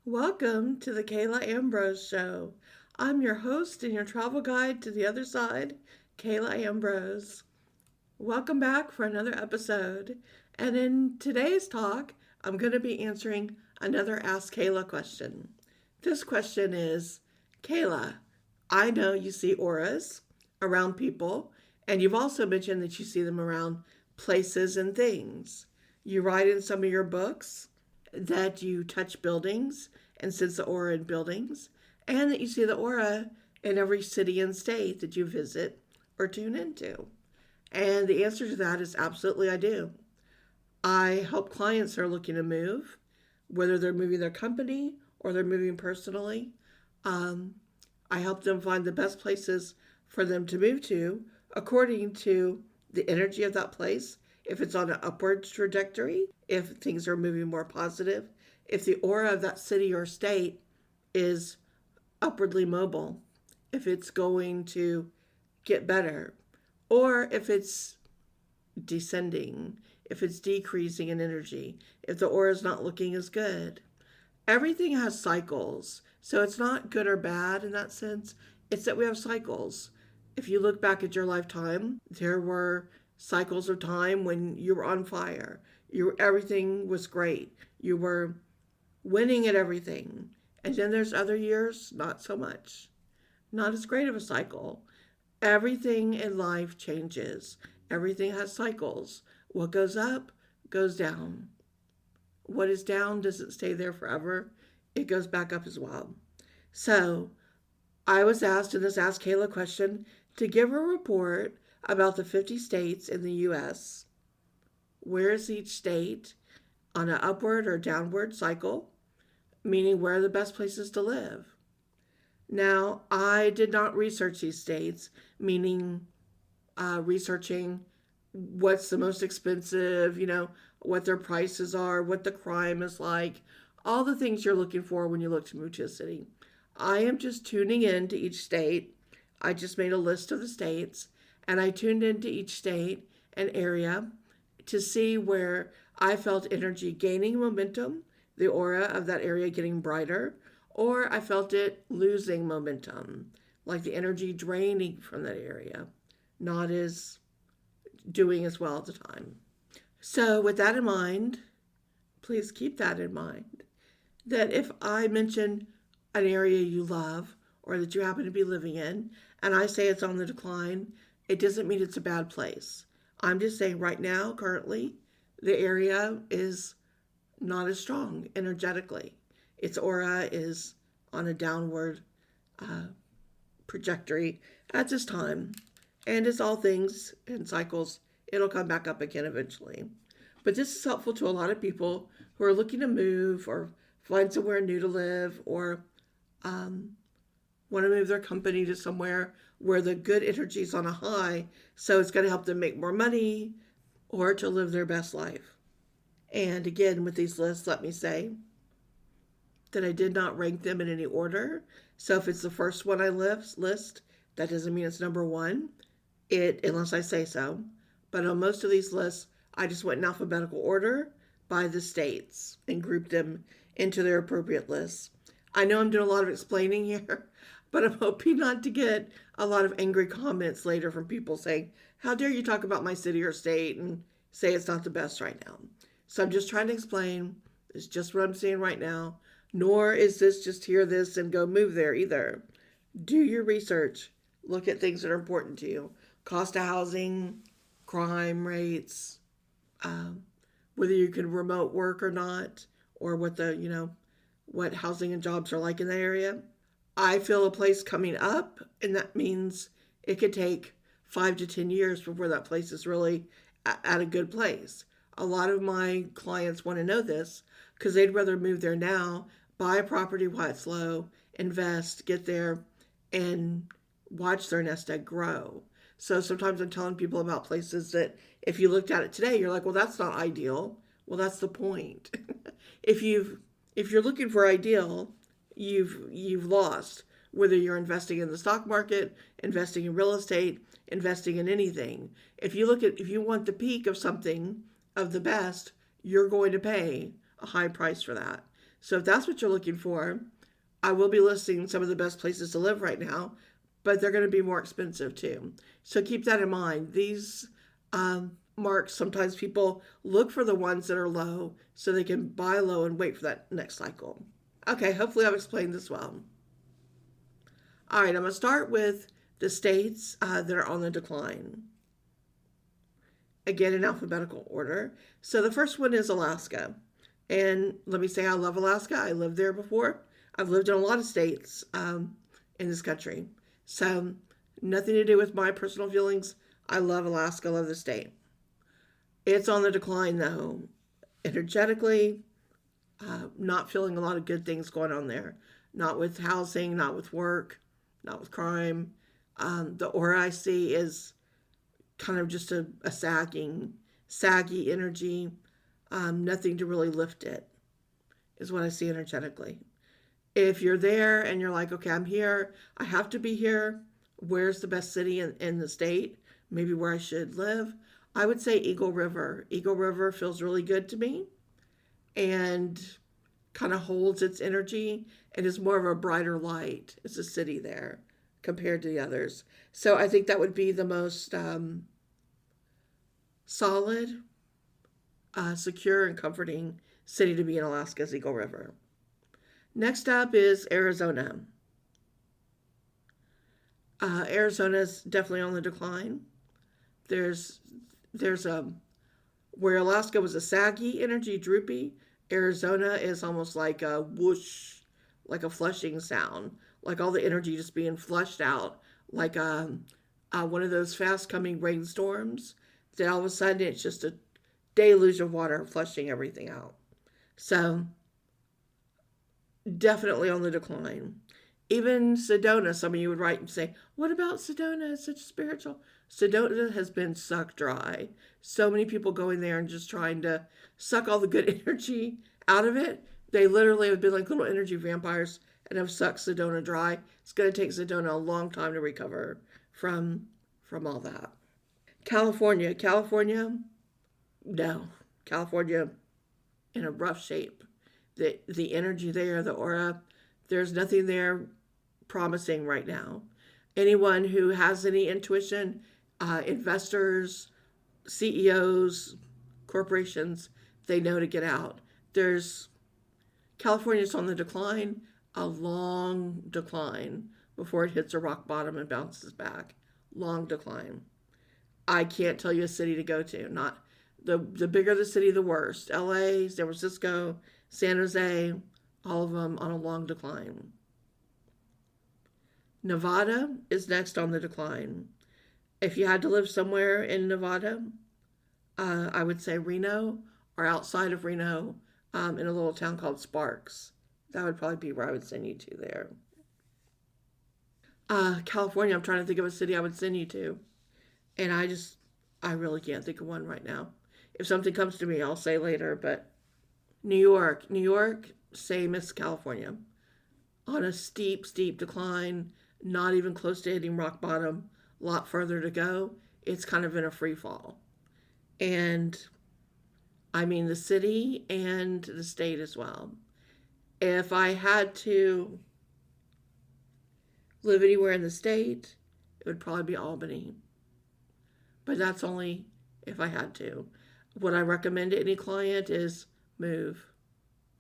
Welcome to the Kayla Ambrose Show. I'm your host and your travel guide to the other side, Kayla Ambrose. Welcome back for another episode. And in today's talk, I'm going to be answering another Ask Kayla question. This question is Kayla, I know you see auras around people, and you've also mentioned that you see them around places and things. You write in some of your books that you touch buildings and sense the aura in buildings, and that you see the aura in every city and state that you visit or tune into. And the answer to that is absolutely I do. I help clients who are looking to move, whether they're moving their company or they're moving personally. Um, I help them find the best places for them to move to according to the energy of that place, if it's on an upward trajectory, if things are moving more positive, if the aura of that city or state is upwardly mobile, if it's going to get better, or if it's descending, if it's decreasing in energy, if the aura is not looking as good. Everything has cycles, so it's not good or bad in that sense. It's that we have cycles. If you look back at your lifetime, there were cycles of time when you were on fire. Everything was great. You were winning at everything. And then there's other years, not so much. Not as great of a cycle. Everything in life changes. Everything has cycles. What goes up goes down. What is down doesn't stay there forever. It goes back up as well. So I was asked in this Ask Kayla question to give a report about the 50 states in the U.S. Where is each state on an upward or downward cycle, meaning where are the best places to live? Now, I did not research these states, meaning researching what's the most expensive, what their prices are, what the crime is like, all the things you're looking for when you look to move to a city. I am just tuning in to each state. I just made a list of the states, and I tuned into each state and area to see where I felt energy gaining momentum, the aura of that area getting brighter, or I felt it losing momentum, like the energy draining from that area, not as doing as well at the time. So, with that in mind, please keep that in mind that if I mention an area you love or that you happen to be living in, and I say it's on the decline, it doesn't mean it's a bad place. I'm just saying right now, currently, the area is not as strong energetically. Its aura is on a downward trajectory at this time. And as all things in cycles, it'll come back up again eventually. But this is helpful to a lot of people who are looking to move or find somewhere new to live or want to move their company to somewhere where the good energy is on a high, so it's going to help them make more money or to live their best life. And again, with these lists, let me say that I did not rank them in any order. So if it's the first one I list, that doesn't mean it's number one, unless I say so. But on most of these lists, I just went in alphabetical order by the states and grouped them into their appropriate lists. I know I'm doing a lot of explaining here, but I'm hoping not to get a lot of angry comments later from people saying, how dare you talk about my city or state and say it's not the best right now. So I'm just trying to explain, it's just what I'm seeing right now, nor is this just hear this and go move there either. Do your research. Look at things that are important to you. Cost of housing, crime rates, whether you can remote work or not, or what housing and jobs are like in the area. I feel a place coming up, and that means it could take 5 to 10 years before that place is really at a good place. A lot of my clients want to know this because they'd rather move there now, buy a property while it's low, invest, get there, and watch their nest egg grow. So sometimes I'm telling people about places that if you looked at it today, you're like, well, that's not ideal. Well, that's the point. if you're looking for ideal, you've lost. Whether you're investing in the stock market, investing in real estate, investing in anything. If you want the peak of something of the best, you're going to pay a high price for that. So if that's what you're looking for, I will be listing some of the best places to live right now, but they're going to be more expensive too. So keep that in mind. These marks, sometimes people look for the ones that are low so they can buy low and wait for that next cycle. Okay, hopefully I've explained this well. All right, I'm going to start with the states that are on the decline. Again, in alphabetical order. So the first one is Alaska. And let me say, I love Alaska. I lived there before. I've lived in a lot of states in this country. So nothing to do with my personal feelings. I love Alaska, love the state. It's on the decline though. Energetically, not feeling a lot of good things going on there. Not with housing, not with work, not with crime. The aura I see is kind of just a saggy energy. Nothing to really lift it is what I see energetically. If you're there and you're like, okay, I'm here, I have to be here. Where's the best city in the state? Maybe where I should live. I would say Eagle River. Eagle River feels really good to me and kind of holds its energy and is more of a brighter light. It's a city there compared to the others. So I think that would be the most solid, secure, and comforting city to be in Alaska is Eagle River. Next up is Arizona. Arizona is definitely on the decline. There's a where Alaska was a saggy energy, droopy. Arizona is almost like a whoosh, like a flushing sound, like all the energy just being flushed out, like one of those fast coming rainstorms. That all of a sudden it's just a deluge of water flushing everything out. So definitely on the decline. Even Sedona, some of you would write and say, what about Sedona? It's such spiritual. Sedona has been sucked dry. So many people going there and just trying to suck all the good energy out of it. They literally have been like little energy vampires and have sucked Sedona dry. It's going to take Sedona a long time to recover from all that. California, no. California in a rough shape. The energy there, the aura, there's nothing there promising right now. Anyone who has any intuition, investors, CEOs, corporations, they know to get out. There's California's on the decline, a long decline before it hits a rock bottom and bounces back. Long decline. I can't tell you a city to go to. Not the bigger the city, the worse. LA, San Francisco, San Jose, all of them on a long decline. Nevada is next on the decline. If you had to live somewhere in Nevada, I would say Reno or outside of Reno in a little town called Sparks. That would probably be where I would send you to there. California, I'm trying to think of a city I would send you to. And I really can't think of one right now. If something comes to me, I'll say later. But New York, same as California. On a steep, steep decline, not even close to hitting rock bottom, a lot further to go. It's kind of in a free fall. And I mean the city and the state as well. If I had to live anywhere in the state, it would probably be Albany. But that's only if I had to. What I recommend to any client is move,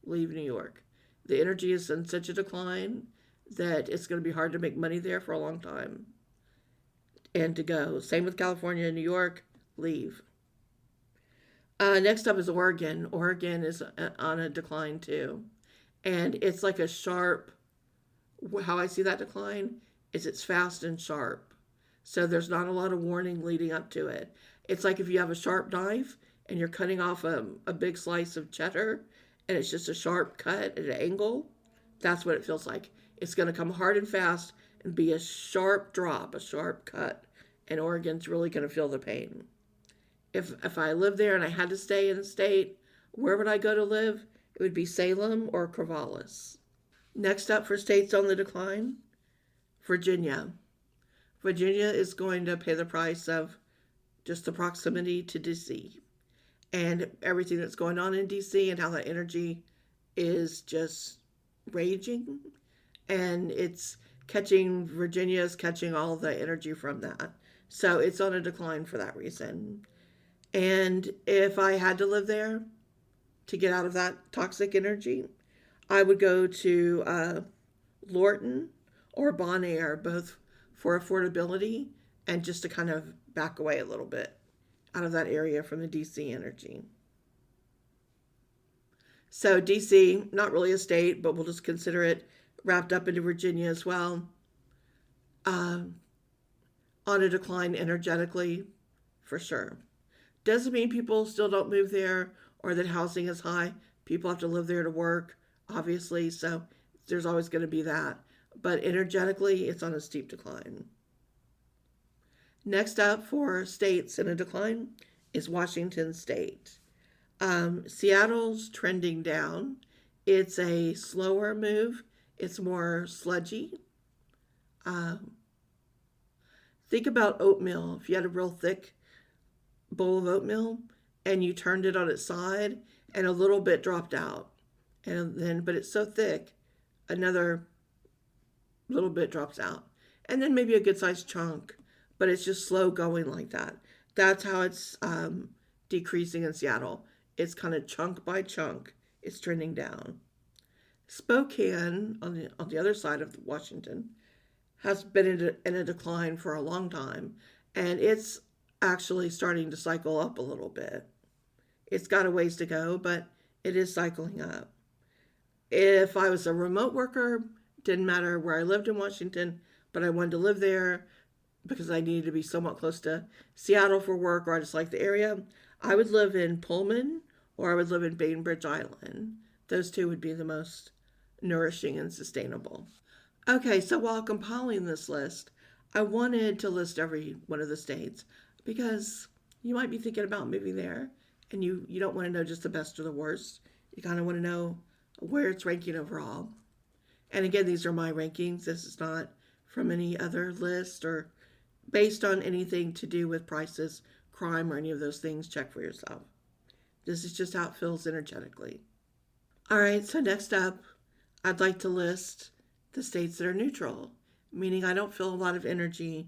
leave New York. The energy is in such a decline that it's going to be hard to make money there for a long time and to go. Same with California and New York, leave. Next up is Oregon. Oregon is on a decline too. And it's like a sharp, how I see that decline is it's fast and sharp. So there's not a lot of warning leading up to it. It's like if you have a sharp knife and you're cutting off a big slice of cheddar and it's just a sharp cut at an angle, that's what it feels like. It's going to come hard and fast and be a sharp drop, a sharp cut. And Oregon's really going to feel the pain. If I lived there and I had to stay in the state, where would I go to live? It would be Salem or Corvallis. Next up for states on the decline, Virginia. Virginia is going to pay the price of just the proximity to DC and everything that's going on in DC and how that energy is just raging, and Virginia is catching all the energy from that. So it's on a decline for that reason. And if I had to live there to get out of that toxic energy, I would go to Lorton or Bon Air, both for affordability and just to kind of back away a little bit out of that area from the DC energy. So DC, not really a state, but we'll just consider it wrapped up into Virginia as well. Um, on a decline energetically, for sure. Doesn't mean people still don't move there or that housing is high. People have to live there to work, obviously, so there's always going to be that. But energetically, it's on a steep decline. Next up for states in a decline is Washington State. Seattle's trending down. It's a slower move, it's more sludgy. Um, think about oatmeal. If you had a real thick bowl of oatmeal and you turned it on its side and a little bit dropped out, and then, but it's so thick, another little bit drops out, and then maybe a good sized chunk, but it's just slow going like that. That's how it's decreasing in Seattle. It's kind of chunk by chunk. It's trending down. Spokane, on the other side of Washington, has been in a decline for a long time, and it's actually starting to cycle up a little bit. It's got a ways to go, but it is cycling up. If I was a remote worker, didn't matter where I lived in Washington, but I wanted to live there because I needed to be somewhat close to Seattle for work, or I just like the area, I would live in Pullman or I would live in Bainbridge Island. Those two would be the most nourishing and sustainable. Okay, so while compiling this list, I wanted to list every one of the states because you might be thinking about moving there and you don't want to know just the best or the worst. You kind of want to know where it's ranking overall. And again, these are my rankings. This is not from any other list or based on anything to do with prices, crime, or any of those things. Check for yourself. This is just how it feels energetically. All right, so next up, I'd like to list the states that are neutral, meaning I don't feel a lot of energy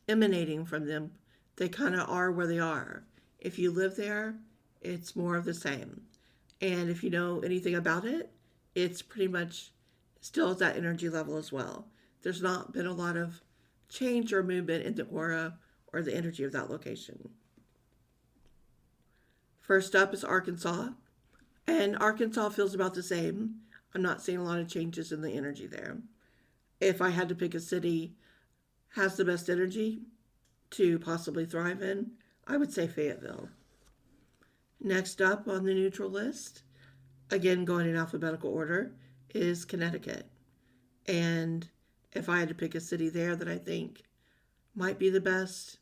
emanating from them. They kind of are where they are. If you live there, it's more of the same. And if you know anything about it, it's pretty much still at that energy level as well. There's not been a lot of change or movement in the aura or the energy of that location. First up is Arkansas. And Arkansas feels about the same. I'm not seeing a lot of changes in the energy there. If I had to pick a city has the best energy to possibly thrive in, I would say Fayetteville. Next up on the neutral list, again going in alphabetical order, is Connecticut. And if I had to pick a city there that I think might be the best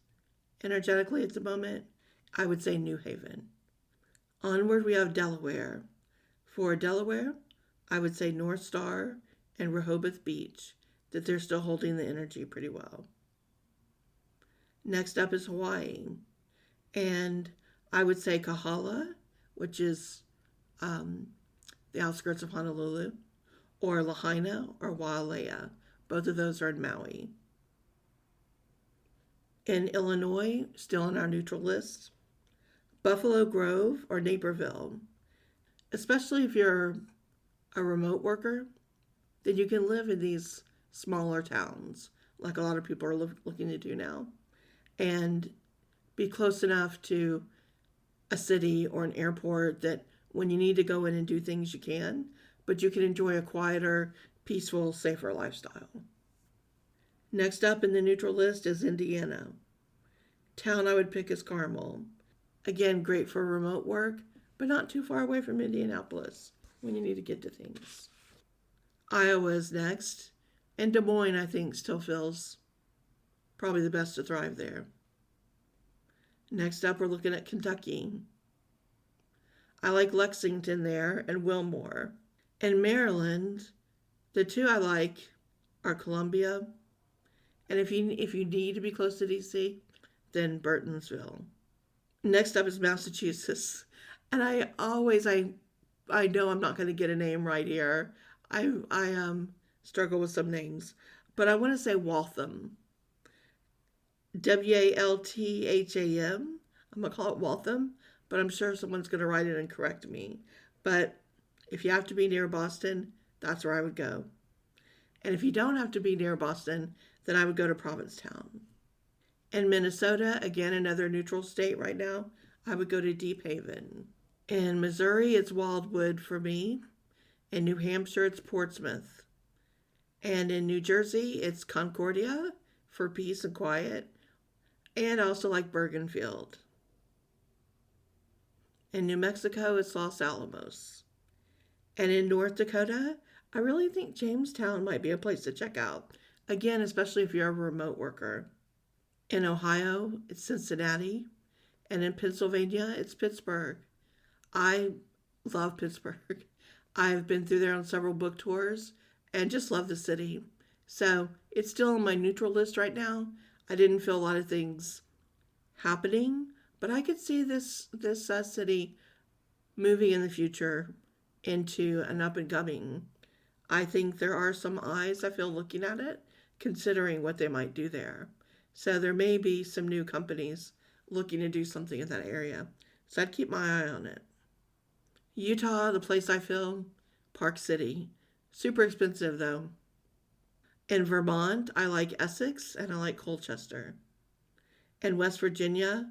energetically at the moment, I would say New Haven. Onward, we have Delaware. For Delaware, I would say North Star and Rehoboth Beach, that they're still holding the energy pretty well. Next up is Hawaii. And I would say Kahala, which is the outskirts of Honolulu, or Lahaina or Wailea. Both of those are in Maui. In Illinois, still on our neutral list, Buffalo Grove or Naperville. Especially if you're a remote worker, then you can live in these smaller towns, like a lot of people are looking to do now, and be close enough to a city or an airport that when you need to go in and do things, you can, but you can enjoy a quieter, peaceful, safer lifestyle. Next up in the neutral list is Indiana. Town I would pick is Carmel. Again, great for remote work, but not too far away from Indianapolis when you need to get to things. Iowa is next, and Des Moines, I think, still feels probably the best to thrive there. Next up, we're looking at Kentucky. I like Lexington there and Wilmore. In Maryland, the two I like are Columbia, and if you need to be close to DC, then Burtonsville. Next up is Massachusetts, and I I know I'm not going to get a name right here. I struggle with some names, but I want to say Waltham. Waltham. I'm gonna call it Waltham, but I'm sure someone's gonna write it and correct me. But if you have to be near Boston, that's where I would go. And if you don't have to be near Boston, then I would go to Provincetown. In Minnesota, again another neutral state right now, I would go to Deep Haven. In Missouri, it's Wildwood for me. In New Hampshire, it's Portsmouth. And in New Jersey, it's Concordia for peace and quiet. And also like Bergenfield. In New Mexico, it's Los Alamos. And in North Dakota, I really think Jamestown might be a place to check out. Again, especially if you're a remote worker. In Ohio, it's Cincinnati. And in Pennsylvania, it's Pittsburgh. I love Pittsburgh. I've been through there on several book tours and just love the city. So it's still on my neutral list right now. I didn't feel a lot of things happening, but I could see this city moving in the future into an up and coming. I think there are some eyes I feel looking at it, considering what they might do there. So there may be some new companies looking to do something in that area. So I'd keep my eye on it. Utah, the place I feel, Park City. Super expensive though. In Vermont, I like Essex and I like Colchester. In West Virginia,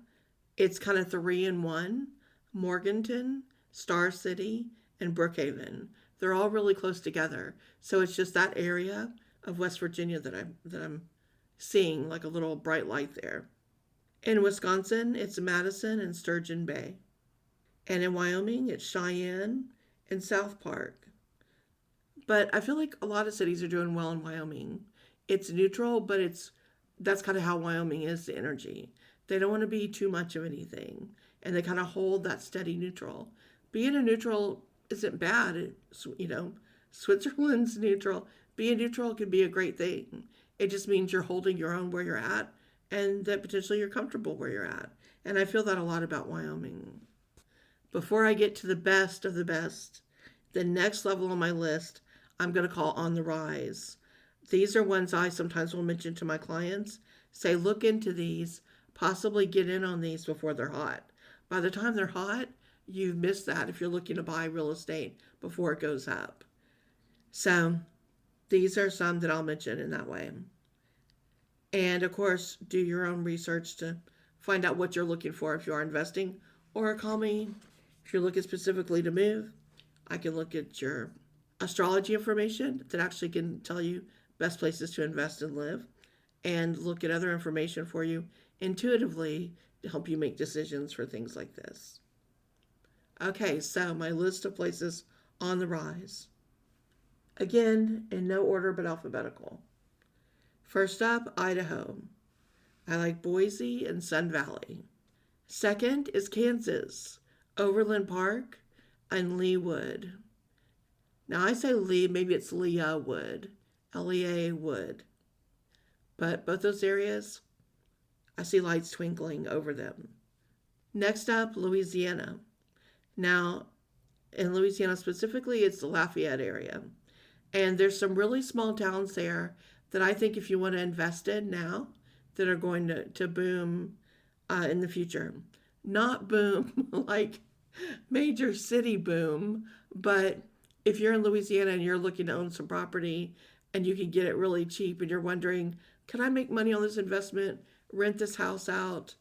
it's kind of 3 in 1. Morganton, Star City, and Brookhaven. They're all really close together. So it's just that area of West Virginia that I'm seeing like a little bright light there. In Wisconsin, it's Madison and Sturgeon Bay. And in Wyoming, it's Cheyenne and South Park. But I feel like a lot of cities are doing well in Wyoming. It's neutral, but that's kind of how Wyoming is, the energy. They don't want to be too much of anything, and they kind of hold that steady neutral. Being a neutral isn't bad. Switzerland's neutral. Being neutral can be a great thing. It just means you're holding your own where you're at, and that potentially you're comfortable where you're at. And I feel that a lot about Wyoming. Before I get to the best of the best, the next level on my list, I'm going to call on the rise. These are ones I sometimes will mention to my clients. Say, look into these, possibly get in on these before they're hot. By the time they're hot, you've missed that if you're looking to buy real estate before it goes up. So these are some that I'll mention in that way. And of course, do your own research to find out what you're looking for if you are investing, or call me if you're looking specifically to move. I can look at your astrology information that actually can tell you best places to invest and live, and look at other information for you intuitively to help you make decisions for things like this. Okay, so my list of places on the rise. Again, in no order but alphabetical. First up, Idaho. I like Boise and Sun Valley. Second is Kansas, Overland Park and Leawood. Now I say Lee, maybe it's Leah Wood, Lea Wood. But both those areas, I see lights twinkling over them. Next up, Louisiana. Now, in Louisiana specifically, it's the Lafayette area. And there's some really small towns there that I think if you want to invest in now, that are going to boom in the future. Not boom like major city boom, but if you're in Louisiana and you're looking to own some property and you can get it really cheap and you're wondering, can I make money on this investment, rent this house out,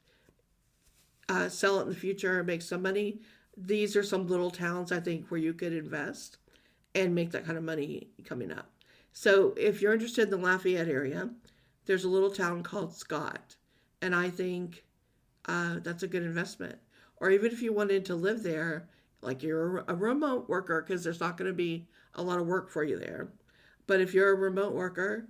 sell it in the future and make some money? These are some little towns, I think, where you could invest and make that kind of money coming up. So if you're interested in the Lafayette area, there's a little town called Scott, and I think that's a good investment. Or even if you wanted to live there, like you're a remote worker, because there's not going to be a lot of work for you there. But if you're a remote worker,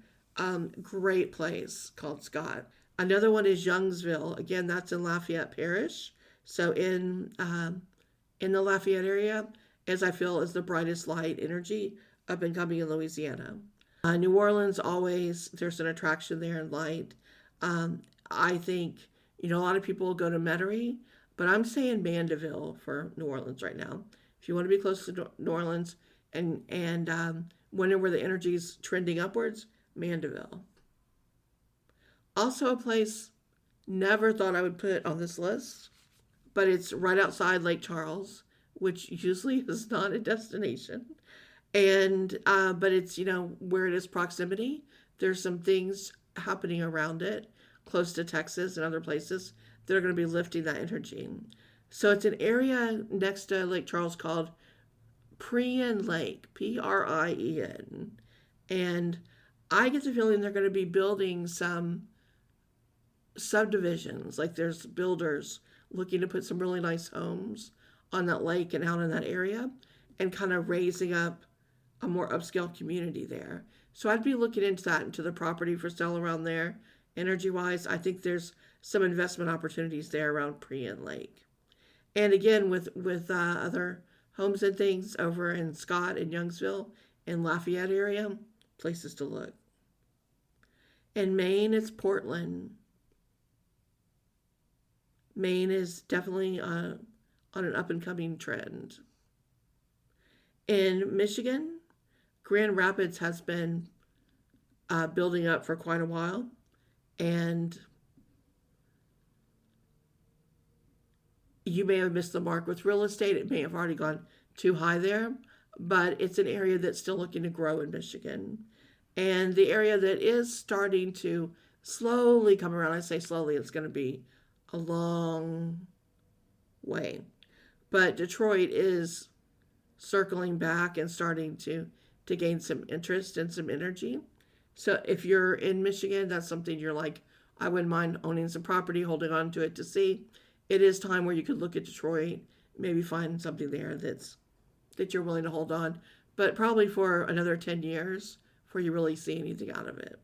great place called Scott. Another one is Youngsville. Again, that's in Lafayette Parish. So in the Lafayette area, as I feel is the brightest light energy up and coming in Louisiana. New Orleans, always, there's an attraction there in light. I think, a lot of people go to Metairie, but I'm saying Mandeville for New Orleans right now. if you want to be close to New Orleans and wonder where the energy is trending upwards, Mandeville. Also, a place never thought I would put on this list, but it's right outside Lake Charles, which usually is not a destination. And but it's where it is proximity. There's some things happening around it, close to Texas and other places that are going to be lifting that energy. So it's an area next to Lake Charles called Prien Lake, Prien, and I get the feeling they're going to be building some subdivisions. Like there's builders looking to put some really nice homes on that lake and out in that area, and kind of raising up a more upscale community there. So I'd be looking into that, into the property for sale around there. Energy wise, I think there's some investment opportunities there around Prien Lake. And again, with other homes and things over in Scott and Youngsville and Lafayette area, places to look. In Maine, it's Portland. Maine is definitely on an up and coming trend. In Michigan, Grand Rapids has been building up for quite a while, and you may have missed the mark with real estate. It may have already gone too high there, but it's an area that's still looking to grow in Michigan. And the area that is starting to slowly come around, I say slowly, it's going to be a long way. But Detroit is circling back and starting to gain some interest and some energy. So if you're in Michigan, that's something you're like, I wouldn't mind owning some property, holding on to it to see. It is time where you could look at Detroit, maybe find something there that you're willing to hold on, but probably for another 10 years before you really see anything out of it.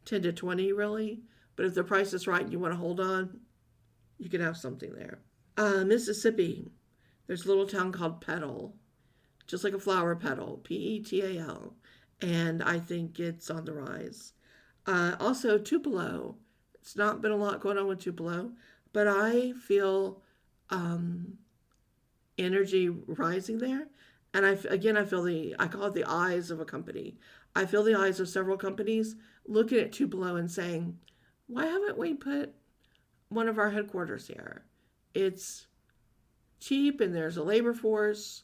10 to 20 really, but if the price is right and you want to hold on, you can have something there. Mississippi, there's a little town called Petal, just like a flower petal, Petal, and I think it's on the rise. Also, Tupelo. It's not been a lot going on with Tupelo, but I feel energy rising there. And I feel I call it the eyes of a company. I feel the eyes of several companies looking at Tupelo and saying, why haven't we put one of our headquarters here? It's cheap and there's a labor force.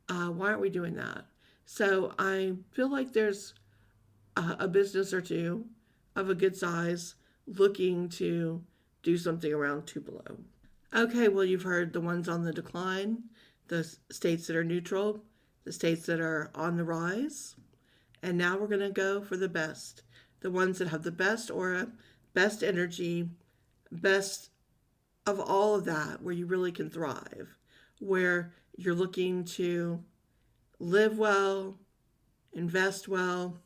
Why aren't we doing that? So I feel like there's a business or two of a good size looking to do something around Tupelo. Okay, well, you've heard the ones on the decline, the states that are neutral, the states that are on the rise. And now we're going to go for the best. The ones that have the best aura, best energy, best of all of that, where you really can thrive, where you're looking to live well, invest well,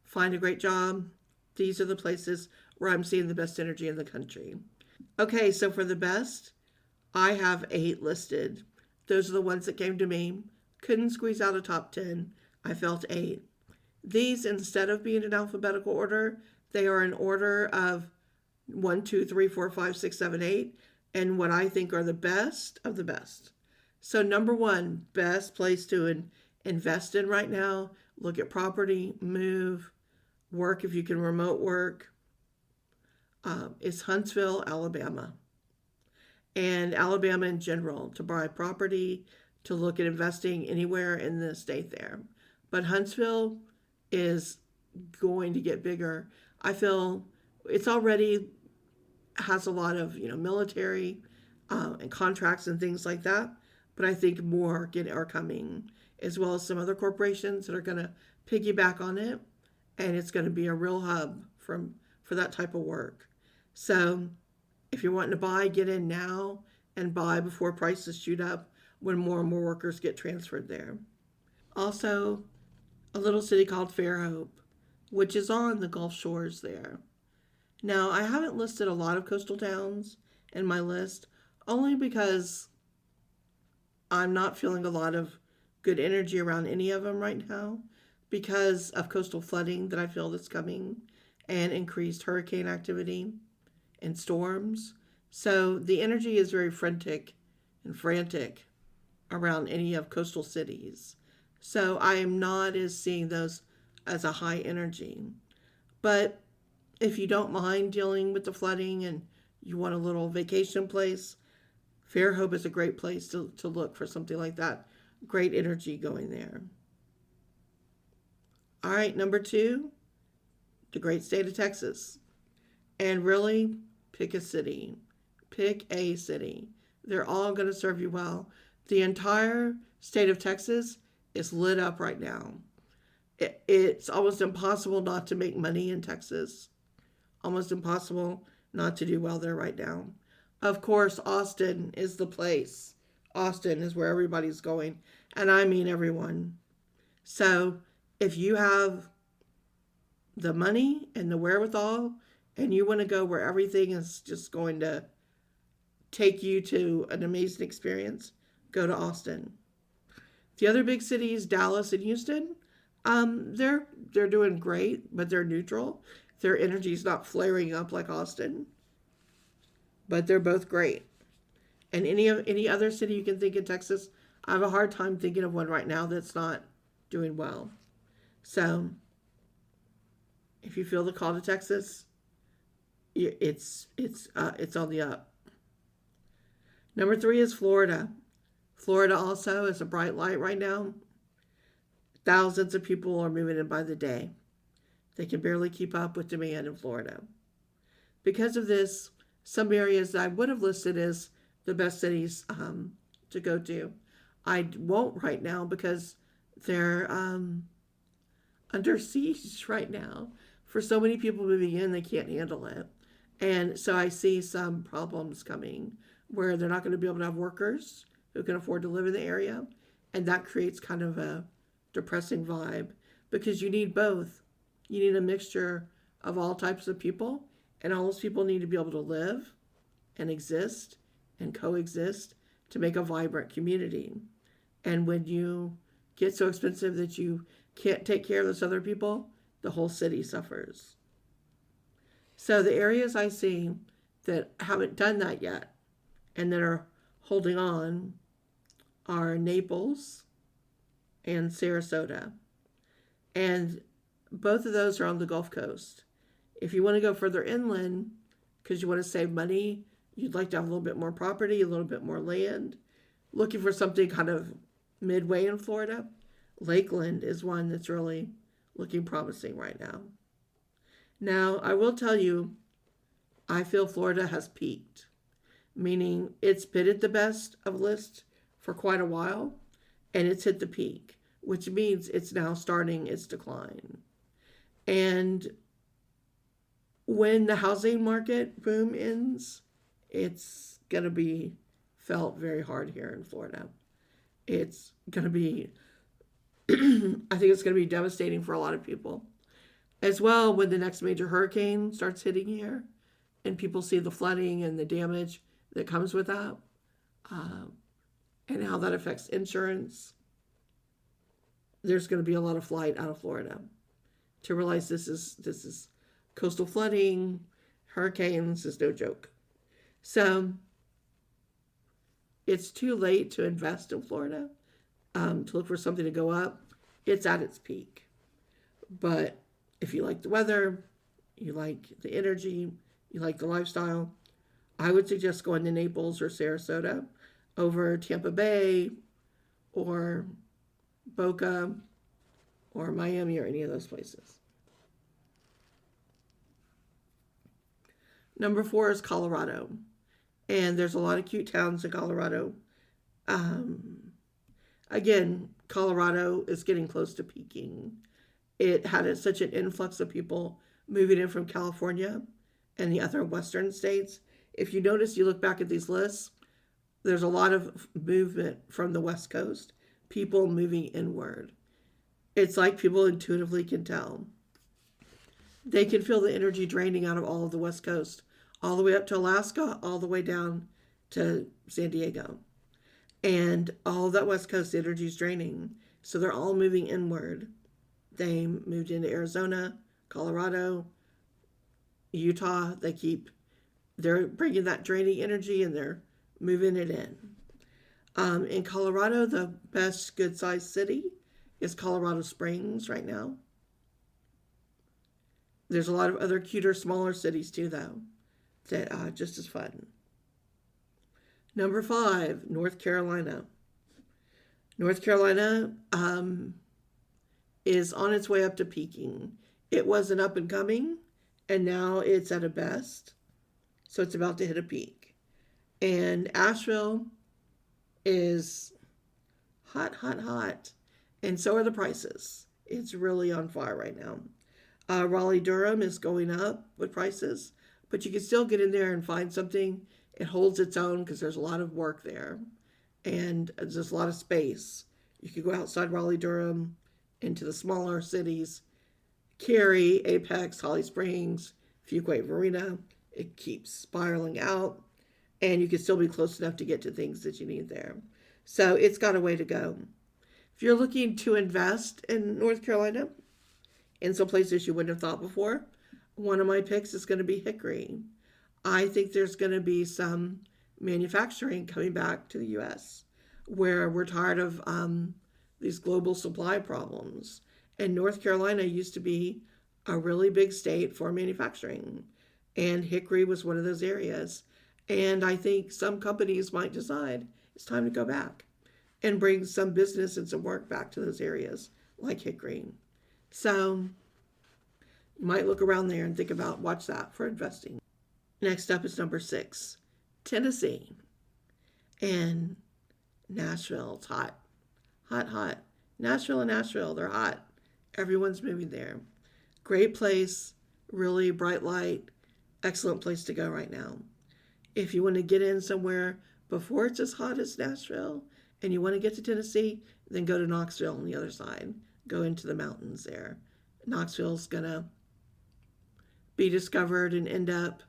find a great job. These are the places where I'm seeing the best energy in the country. Okay, so for the best, I have 8 listed. Those are the ones that came to me. Couldn't squeeze out a top 10. I felt 8. These, instead of being in alphabetical order, they are in order of 1, 2, 3, 4, 5, 6, 7, 8, and what I think are the best of the best. So number 1, best place to invest in right now, look at property, move, work if you can remote work, is Huntsville, Alabama. And Alabama in general, to buy property, to look at investing anywhere in the state there. But Huntsville is going to get bigger. I feel it's already has a lot of military and contracts and things like that, but I think more are coming, as well as some other corporations that are going to piggyback on it, and it's going to be a real hub for that type of work. So if you're wanting to buy, get in now and buy before prices shoot up when more and more workers get transferred there. Also, a little city called Fairhope, which is on the Gulf Shores there. Now, I haven't listed a lot of coastal towns in my list, only because I'm not feeling a lot of good energy around any of them right now because of coastal flooding that I feel that's coming and increased hurricane activity and storms. So the energy is very frantic. around any of coastal cities. So I am not as seeing those as a high energy. But if you don't mind dealing with the flooding and you want a little vacation place, Fairhope is a great place to look for something like that. Great energy going there. All right, number two, the great state of Texas. And really, pick a city. Pick a city. They're all going to serve you well. The entire state of Texas is lit up right now. It's almost impossible not to make money in Texas. Almost impossible not to do well there right now. Of course, Austin is the place. Austin is where everybody's going. And I mean everyone. So if you have the money and the wherewithal and you want to go where everything is just going to take you to an amazing experience, go to Austin. The other big cities, Dallas and Houston, they're doing great, but they're neutral. Their energy's not flaring up like Austin, but they're both great. And any other city you can think in Texas, I have a hard time thinking of one right now that's not doing well. So, if you feel the call to Texas, it's on the up. Number three is Florida. Florida also is a bright light right now. Thousands of people are moving in by the day. They can barely keep up with demand in Florida. Because of this, some areas that I would have listed as the best cities to go to, I won't right now because they're under siege right now. For so many people moving in, they can't handle it. And so I see some problems coming where they're not going to be able to have workers who can afford to live in the area. And that creates kind of a depressing vibe because you need both. You need a mixture of all types of people, and all those people need to be able to live and exist and coexist to make a vibrant community. And when you get so expensive that you can't take care of those other people, the whole city suffers. So the areas I see that haven't done that yet and that are holding on are Naples and Sarasota. And both of those are on the Gulf Coast. If you want to go further inland because you want to save money, you'd like to have a little bit more property, a little bit more land, looking for something kind of midway in Florida, Lakeland is one that's really looking promising right now. Now, I will tell you, I feel Florida has peaked, meaning it's been at the best of list for quite a while, and it's hit the peak, which means it's now starting its decline. And when the housing market boom ends, it's going to be felt very hard here in Florida. It's going to be, I think it's going to be devastating for a lot of people. As well, when the next major hurricane starts hitting here and people see the flooding and the damage that comes with that, and how that affects insurance, there's going to be a lot of flight out of Florida to realize this is coastal flooding, hurricanes is no joke. So it's too late to invest in Florida, to look for something to go up. It's at its peak. But if you like the weather, you like the energy, you like the lifestyle, I would suggest going to Naples or Sarasota over Tampa Bay or Boca or Miami or any of those places. Number 4 is Colorado. And there's a lot of cute towns in Colorado. Again, Colorado is getting close to peaking. It had such an influx of people moving in from California and the other western states. If you notice, you look back at these lists, there's a lot of movement from the West Coast, people moving inward. It's like people intuitively can tell. They can feel the energy draining out of all of the West Coast, all the way up to Alaska, all the way down to San Diego. And all of that West Coast energy is draining. So they're all moving inward. They moved into Arizona, Colorado, Utah. They're bringing that draining energy and they're moving it in. In Colorado, the best good sized city is Colorado Springs right now. There's a lot of other cuter, smaller cities too, though, that just as fun. Number 5, North Carolina. North Carolina is on its way up to peaking. It was an up and coming, and now it's at a best. So it's about to hit a peak. And Asheville is hot, hot, hot. And so are the prices. It's really on fire right now. Raleigh Durham is going up with prices, but you can still get in there and find something. It holds its own because there's a lot of work there and there's a lot of space. You could go outside Raleigh Durham into the smaller cities, Cary, Apex, Holly Springs, Fuquay Varina. It keeps spiraling out, and you can still be close enough to get to things that you need there. So it's got a way to go. If you're looking to invest in North Carolina, in some places you wouldn't have thought before, one of my picks is going to be Hickory. I think there's going to be some manufacturing coming back to the U.S. where we're tired of these global supply problems. And North Carolina used to be a really big state for manufacturing, and Hickory was one of those areas. And I think some companies might decide it's time to go back and bring some business and some work back to those areas like Hickory. So you might look around there and think about, watch that for investing. Next up is number 6, Tennessee. And Nashville. It's hot. Hot, hot. Nashville and Nashville, they're hot. Everyone's moving there. Great place, really bright light, excellent place to go right now. If you want to get in somewhere before it's as hot as Nashville and you want to get to Tennessee, then go to Knoxville on the other side. Go into the mountains there. Knoxville's going to be discovered and end up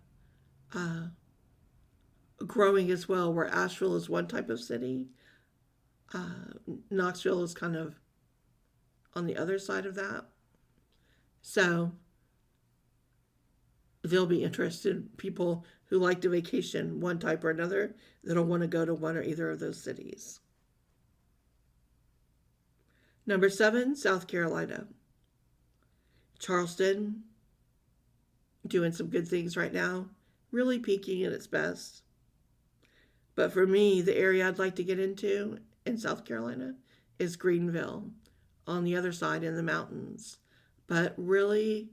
growing as well, where Asheville is one type of city. Knoxville is kind of on the other side of that. So they'll be interested, people who like to vacation one type or another, that'll want to go to one or either of those cities. Number 7, South Carolina. Charleston, doing some good things right now, really peaking at its best. But for me, the area I'd like to get into in South Carolina is Greenville, on the other side in the mountains. But really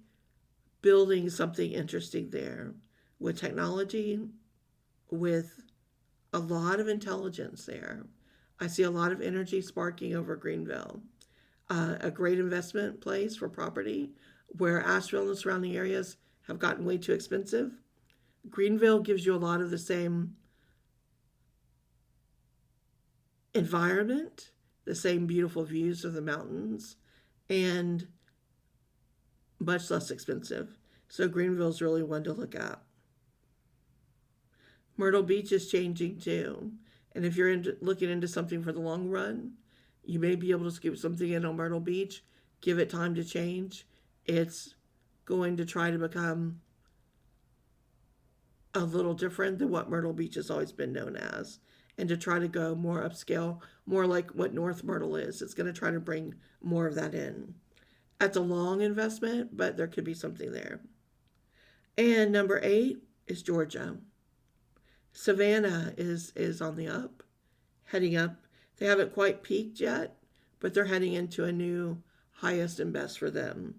building something interesting there with technology, with a lot of intelligence there. I see a lot of energy sparking over Greenville. A great investment place for property where Asheville and the surrounding areas have gotten way too expensive. Greenville gives you a lot of the same environment, the same beautiful views of the mountains, and much less expensive. So Greenville's really one to look at. Myrtle Beach is changing too. And if you're looking into something for the long run, you may be able to scoop something in on Myrtle Beach. Give it time to change. It's going to try to become a little different than what Myrtle Beach has always been known as, and to try to go more upscale, more like what North Myrtle is. It's going to try to bring more of that in. That's a long investment, but there could be something there. And number 8 is Georgia. Savannah is on the up, heading up. They haven't quite peaked yet, but they're heading into a new highest and best for them.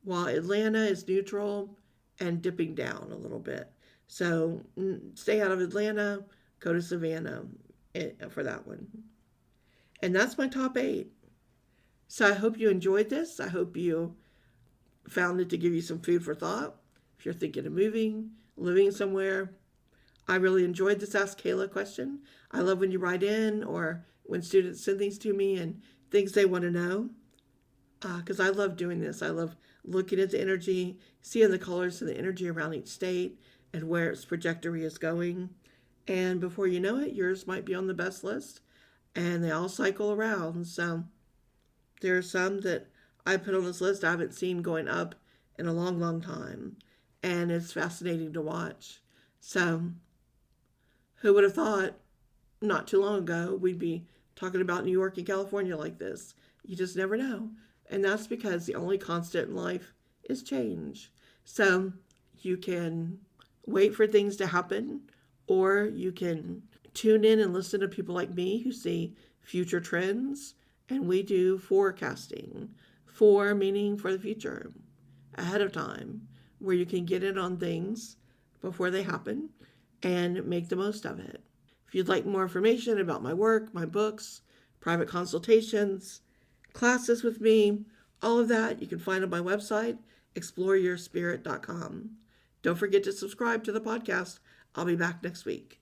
While Atlanta is neutral and dipping down a little bit. So stay out of Atlanta, go to Savannah for that one. And that's my top 8. So I hope you enjoyed this. I hope you found it to give you some food for thought. If you're thinking of moving, living somewhere. I really enjoyed this Ask Kayla question. I love when you write in or when students send these to me and things they want to know. Because I love doing this. I love looking at the energy, seeing the colors and the energy around each state and where its trajectory is going. And before you know it, yours might be on the best list. And they all cycle around. So there are some that I put on this list I haven't seen going up in a long, long time. And it's fascinating to watch. So who would have thought not too long ago, we'd be talking about New York and California like this. You just never know. And that's because the only constant in life is change. So you can wait for things to happen, or you can tune in and listen to people like me who see future trends. And we do forecasting. For meaning for the future, ahead of time, where you can get in on things before they happen and make the most of it. If you'd like more information about my work, my books, private consultations, classes with me, all of that you can find on my website, exploreyourspirit.com. Don't forget to subscribe to the podcast. I'll be back next week.